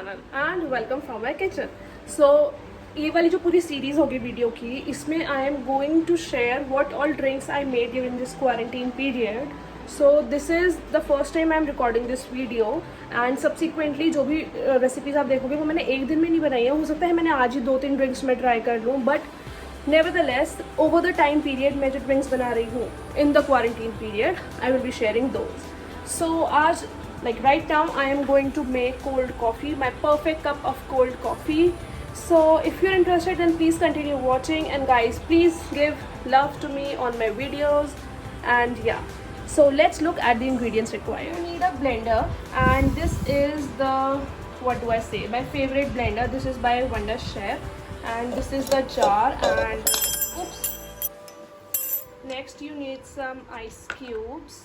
Channel and welcome from my kitchen. So ये वाली जो पूरी सीरीज़ होगी वीडियो की, इसमें I am going to share what all drinks I made during this quarantine period. So this is the first time I am recording this video and subsequently जो भी recipes आप देखोगे वो मैंने एक दिन में नहीं बनाई है। हो सकता है मैंने आज ही 2-3 ड्रिंक्स में ट्राई कर लूँ, but nevertheless over the time period मैं जो ड्रिंक्स बना रही हूँ in the quarantine period I will be sharing those. So आज like right now I am going to make cold coffee, my perfect cup of cold coffee. So if you're interested then please continue watching, and guys please give love to me on my videos. And yeah, so let's look at the ingredients required. You need a blender, and this is the, what do I say, my favorite blender. This is by Wonder Chef, and this is the jar. And oops, next you need some ice cubes.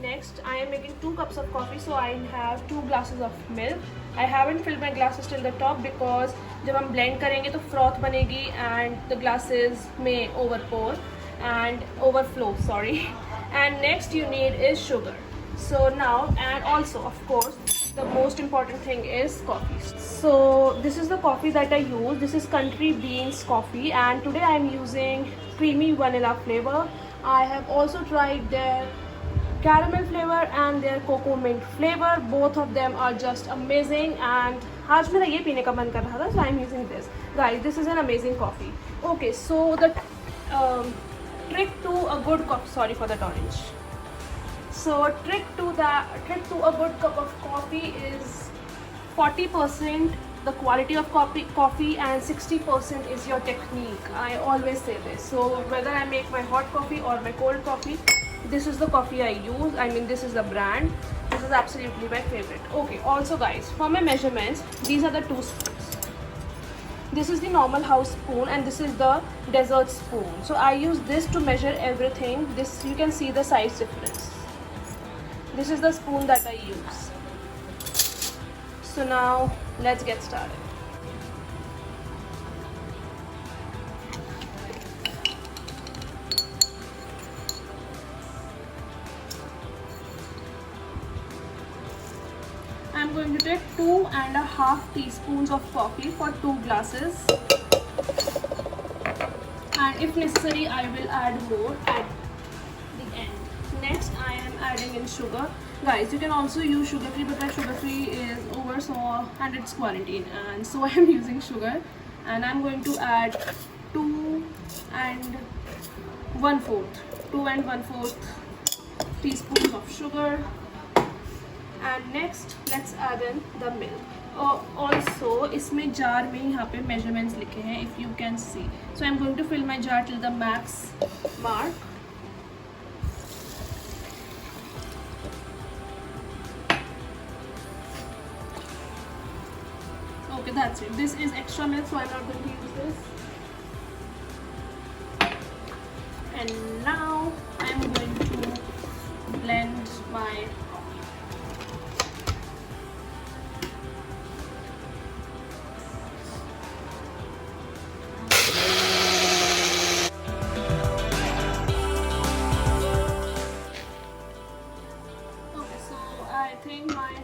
Next I am making 2 cups of coffee, so I have 2 glasses of milk. I haven't filled my glasses till the top because जब हम blend करेंगे तो froth बनेगी and the glasses may overflow, sorry. And next you need is sugar. So now, and also of course the most important thing is coffee. So this is the coffee that I use. This is Country Beans coffee, and today I am using creamy vanilla flavor. I have also tried their caramel flavor and their cocoa mint flavor. Both of them are just amazing, and आज मेरा ये पीने का मन कर रहा था, so I am using this. Guys, this is an amazing coffee. Okay, so the trick to a good cup, sorry for that orange. So trick to a good cup of coffee is 40% the quality of coffee and 60% is your technique. I always say this. So whether I make my hot coffee or my cold coffee, this is the coffee I use. I mean, this is the brand. This is absolutely my favorite. Okay, also guys, for my measurements, these are the 2 spoons. This is the normal house spoon and this is the dessert spoon. So I use this to measure everything. This, you can see the size difference. This is the spoon that I use. So now let's get started. I'm going to take 2.5 teaspoons of coffee for 2 glasses, and if necessary I will add more at the end. Next I am adding in sugar. Guys, you can also use sugar free, but my sugar free is over, so and it's quarantine, and so I am using sugar. And I'm going to add 2 and 1/4 teaspoons of sugar. And next let's add in the milk. Also इसमें jar में यहाँ पे measurements लिखे हैं, if you can see. So I'm going to fill my jar till the max mark. Okay, that's it. This is extra milk, so I'm not going to use this. And now I'm going to blend my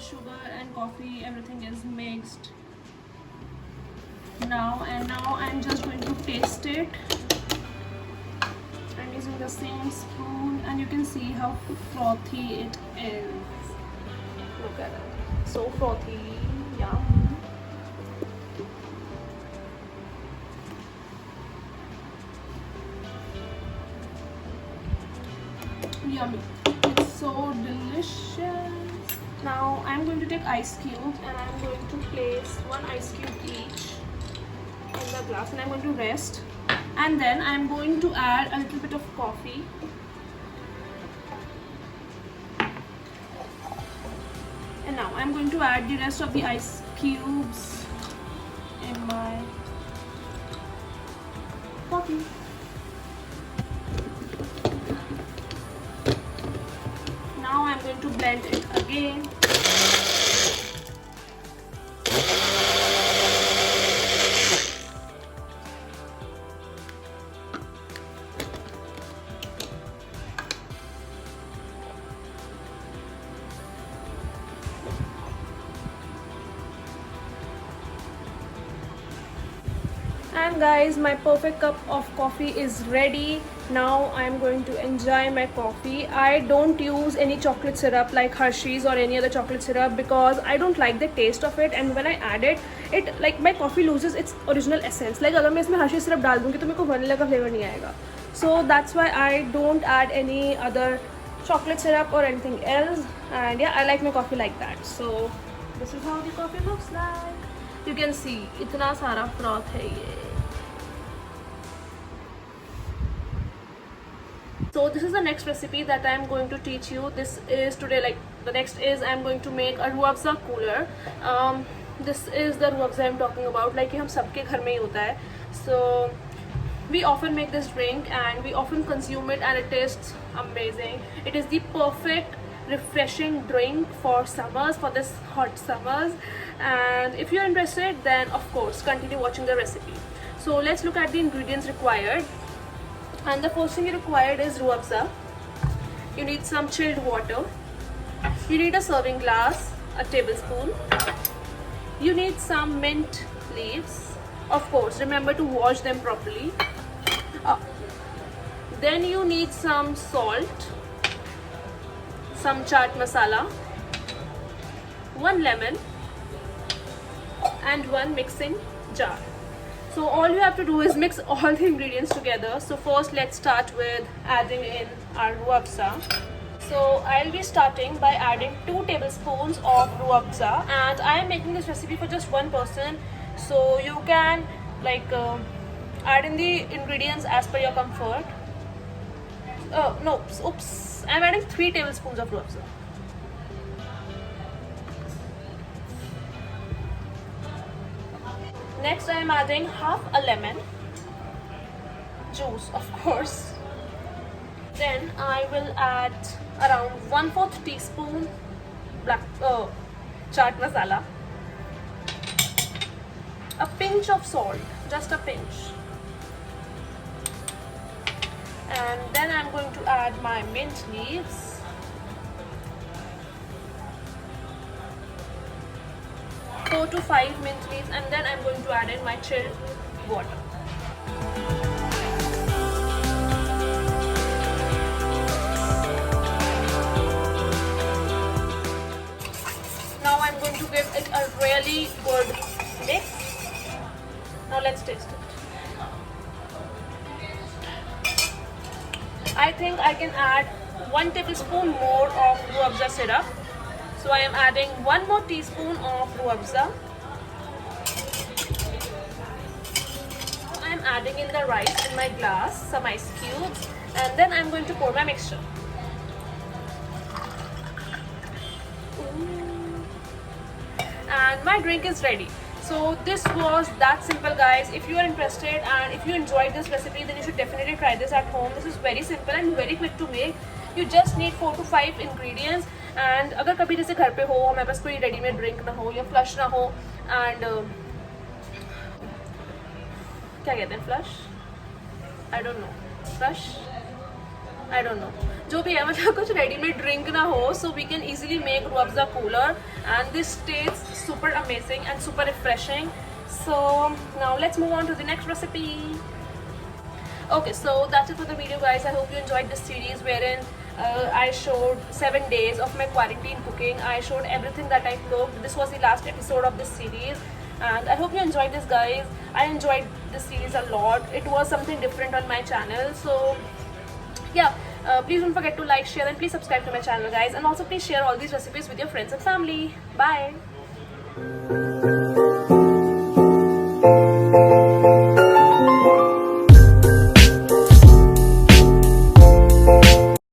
sugar and coffee, everything is mixed now. And now I'm just going to taste it. I'm using the same spoon and you can see how frothy it is. Look at it, so frothy, yum. Yummy, it's so delicious. Now I'm going to take ice cubes and I'm going to place 1 ice cube each in the glass, and I'm going to rest, and then I'm going to add a little bit of coffee. And now I'm going to add the rest of the ice cubes in my coffee. Now I'm going to blend it again. And guys, my perfect cup of coffee is ready. Now I'm going to enjoy my coffee. I don't use any chocolate syrup like Hershey's or any other chocolate syrup because I don't like the taste of it, and when I add it, it like my coffee loses its original essence. Like अगर मैं इसमें Hershey syrup डाल दूँगी तो मेरे को vanilla का flavor नहीं आएगा. So that's why I don't add any other chocolate syrup or anything else. And yeah, I like my coffee like that. So this is how the coffee looks like. You can see इतना सारा froth है ये. So this is the next recipe that I am going to teach you. This is today, like the next is I am going to make a ruah afza cooler. This is the ruah afza I am talking about. Like ये हम सबके घर में ही होता है. So we often make this drink and we often consume it, and it tastes amazing. It is the perfect refreshing drink for summers, for this hot summers. And if you're interested, then of course continue watching the recipe. So let's look at the ingredients required. And the first thing you required is ruah afza. You need some chilled water. You need a serving glass, a tablespoon. You need some mint leaves. Of course, remember to wash them properly. Then you need some salt, some chaat masala, 1 lemon, and 1 mixing jar. So all you have to do is mix all the ingredients together. So first let's start with adding in our ruah afza. So I'll be starting by adding 2 tablespoons of ruah afza, and I am making this recipe for just one person. So you can like add in the ingredients as per your comfort. No, oops, I'm adding 3 tablespoons of ruah afza. Next, I am adding half a lemon juice, of course. Then I will add around 1/4 teaspoon black chaat masala, a pinch of salt, just a pinch, and then I'm going to add my mint leaves. 4 to 5 mint leaves, and then I'm going to add in my chilled water. Now I'm going to give it a really good mix. Now let's taste it. I think I can add 1 tablespoon more of ruah afza syrup. So I am adding 1 more teaspoon of ruah afza. I am adding in the rice in my glass, some ice cubes, and then I am going to pour my mixture. And my drink is ready. So this was that simple, guys. If you are interested and if you enjoyed this recipe, then you should definitely try this at home. This is very simple and very quick to make. You just need 4 to 5 ingredients. And अगर कभी जैसे घर पे हो, हमारे पास कोई readymade drink ना हो या फ्लश ना हो, एंड क्या कहते हैं flush, I don't know, flush, I don't know, जो भी है, मतलब कुछ रेडीमेड ड्रिंक ना हो, so we can easily make ruah afza cooler, and this tastes super amazing and super refreshing. So now let's move on to the next recipe. Okay, so that's it for the video, guys. I hope you enjoyed this series wherein I showed 7 days of my quarantine cooking. I showed everything that I cooked. This was the last episode of this series, and I hope you enjoyed this, guys. I enjoyed this series a lot. It was something different on my channel. So yeah, please don't forget to like, share, and please subscribe to my channel, guys. And also please share all these recipes with your friends and family. Bye.